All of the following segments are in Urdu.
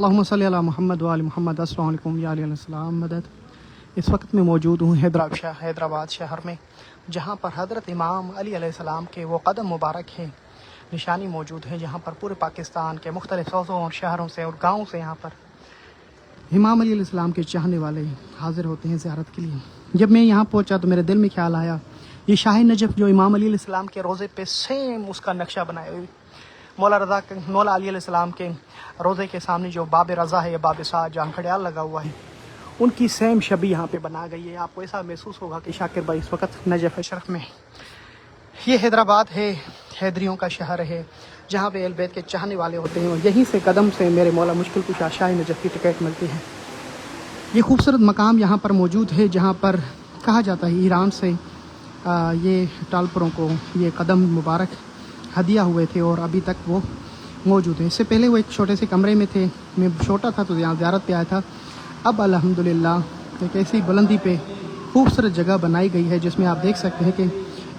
اللہم صلی علی محمد وآل محمد۔ السلام علیکم یا علیہ السلام مدد۔ اس وقت میں موجود ہوں حیدرآباد شہر میں، جہاں پر حضرت امام علی علیہ السلام کے وہ قدم مبارک ہیں، نشانی موجود ہے، جہاں پر پورے پاکستان کے مختلف صوبوں اور شہروں سے اور گاؤں سے یہاں پر امام علی علیہ السلام کے چاہنے والے حاضر ہوتے ہیں زیارت کے لیے۔ جب میں یہاں پہنچا تو میرے دل میں خیال آیا، یہ شاہ نجف جو امام علی علیہ السلام کے روضے پہ سیم اس کا نقشہ بنایا ہوئی، مولا علی علیہ السلام کے روضے کے سامنے جو باب رضا ہے یا باب سعد جہاں گھڑیال لگا ہوا ہے، ان کی سیم شبیہ یہاں پہ بنا گئی ہے۔ آپ کو ایسا محسوس ہوگا کہ شاکر بھائی اس وقت نجف اشرف میں ہے۔ یہ حیدرآباد ہے، حیدریوں کا شہر ہے، جہاں پہ اہل بیت کے چاہنے والے ہوتے ہیں، اور یہیں سے قدم سے میرے مولا مشکل کشا شاہ نجف کی ٹکٹ ملتی ہے۔ یہ خوبصورت مقام یہاں پر موجود ہے، جہاں پر کہا جاتا ہے ایران سے یہ ٹالپروں کو یہ قدم مبارک ہدیہ ہوئے تھے اور ابھی تک وہ موجود ہیں۔ اس سے پہلے وہ ایک چھوٹے سے کمرے میں تھے، میں چھوٹا تھا تو یہاں زیارت پہ آیا تھا۔ اب الحمدللہ ایک ایسی بلندی پہ خوبصورت جگہ بنائی گئی ہے جس میں آپ دیکھ سکتے ہیں کہ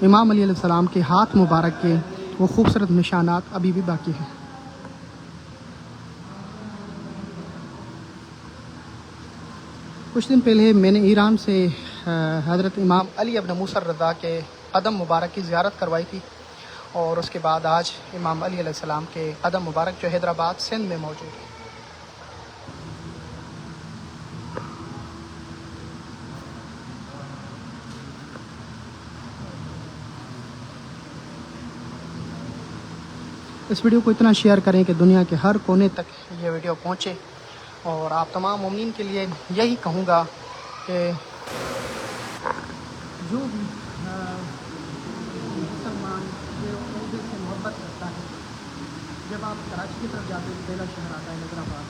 امام علی علیہ السلام کے ہاتھ مبارک کے وہ خوبصورت نشانات ابھی بھی باقی ہیں۔ کچھ دن پہلے میں نے ایران سے حضرت امام علی ابن موسیٰ الرضا کے قدم مبارک کی زیارت کروائی تھی، اور اس کے بعد آج امام علی علیہ السلام کے قدم مبارک جو حیدرآباد سندھ میں موجود ہے۔ اس ویڈیو کو اتنا شیئر کریں کہ دنیا کے ہر کونے تک یہ ویڈیو پہنچے، اور آپ تمام مومنین کے لیے یہی کہوں گا کہ جو بھی مسلمان یہ عہدے سے محبت کرتا ہے، جب آپ کراچی کی طرف جاتے ہیں پہلا شہر آتا ہے حیدرآباد،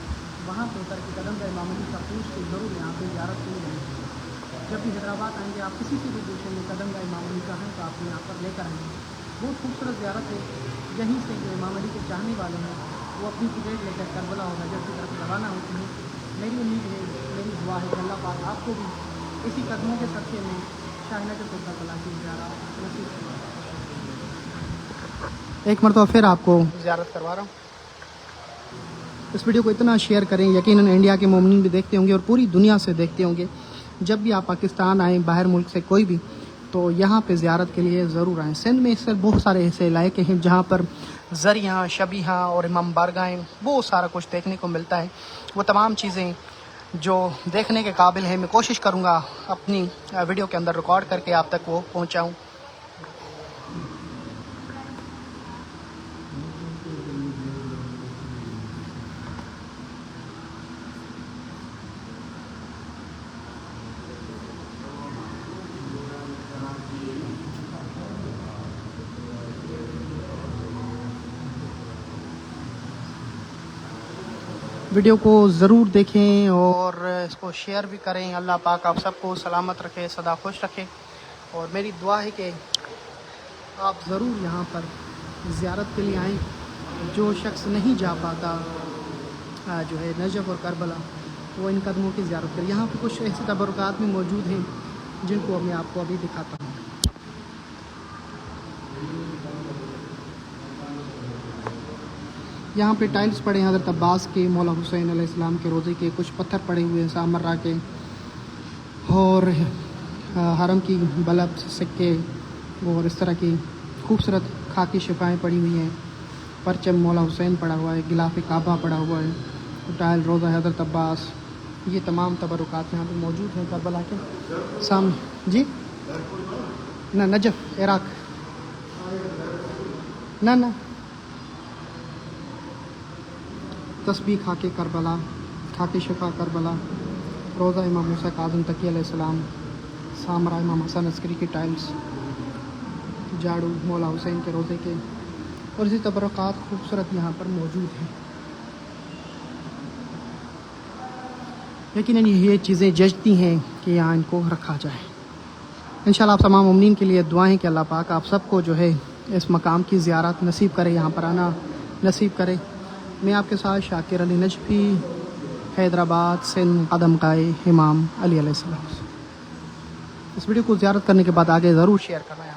وہاں پہ اتر کے قدم امام علی کا پوچھ کے ضرور یہاں پہ زیارت کے لیے آئیں۔ جب بھی حیدرآباد آئیں گے آپ کسی سے بھی پوچھیں گے قدم امام علی کا ہے تو آپ یہاں پر لے کر آئیں گے۔ بہت خوبصورت زیارت ہے، یہیں سے جو امام علی کے چاہنے والے ہیں وہ اپنی ٹکٹ لے کر کربلا ہوگا جب کی طرف روانہ ہوتی ہیں۔ میری امید ہے، میری دعا ہے کہ اللہ پاک آپ کو بھی اسی قدموں کے صدقے میں شاہ نجف کربلا کی زیارت نصیب فرمائے۔ ایک مرتبہ پھر آپ کو زیارت کروا رہا ہوں۔ اس ویڈیو کو اتنا شیئر کریں، یقیناً انڈیا کے مومنین بھی دیکھتے ہوں گے اور پوری دنیا سے دیکھتے ہوں گے۔ جب بھی آپ پاکستان آئیں، باہر ملک سے کوئی بھی، تو یہاں پہ زیارت کے لیے ضرور آئیں۔ سندھ میں اس سے بہت سارے ایسے علاقے ہیں جہاں پر زریاں، شبیہ اور امام بارگاہیں بہت سارا کچھ دیکھنے کو ملتا ہے۔ وہ تمام چیزیں جو دیکھنے کے قابل ہیں میں کوشش کروں گا اپنی ویڈیو کے اندر ریکارڈ کر کے آپ تک وہ پہنچاؤں۔ ویڈیو کو ضرور دیکھیں اور اس کو شیئر بھی کریں۔ اللہ پاک آپ سب کو سلامت رکھے، سدا خوش رکھے، اور میری دعا ہے کہ آپ ضرور یہاں پر زیارت کے لیے آئیں۔ جو شخص نہیں جا پاتا جو ہے نجف اور کربلا، وہ ان قدموں کی زیارت کرے۔ یہاں پہ کچھ ایسے تبرکات بھی موجود ہیں جن کو میں آپ کو ابھی دکھاتا ہوں۔ یہاں پہ ٹائلز پڑے ہیں حضرت عباس کے، مولا حسین علیہ السلام کے روضے کے، کچھ پتھر پڑے ہوئے ہیں سامرہ کے، اور حرم کی بلب سکے اور اس طرح کی خوبصورت خاکی شفائیں پڑی ہوئی ہیں، پرچم مولا حسین پڑا ہوا ہے، غلاف کعبہ پڑا ہوا ہے، ٹائل روضہ حضرت عباس، یہ تمام تبرکات یہاں پہ موجود ہیں کربلا کے سامنے۔ جی نہ نجف عراق، نہ تسبیح خاک کربلا، خاک شفا کربلا، روضہ امام موسیٰ کاظم تقی علیہ السلام، سامرہ امام حسن عسکری کی ٹائلز، جھاڑو مولا حسین کے روضے کے، اور اسی تبرکات خوبصورت یہاں پر موجود ہیں۔ لیکن یہ چیزیں جچتی ہیں کہ یہاں ان کو رکھا جائے۔ انشاءاللہ آپ تمام مومنین کے لیے دعائیں کہ اللہ پاک آپ سب کو جو ہے اس مقام کی زیارت نصیب کرے، یہاں پر آنا نصیب کرے۔ میں آپ کے ساتھ شاکر علی نجفی، حیدرآباد سندھ، قدم قائے امام علی علیہ السلام۔ اس ویڈیو کو زیارت کرنے کے بعد آگے ضرور شیئر کرنا ہے۔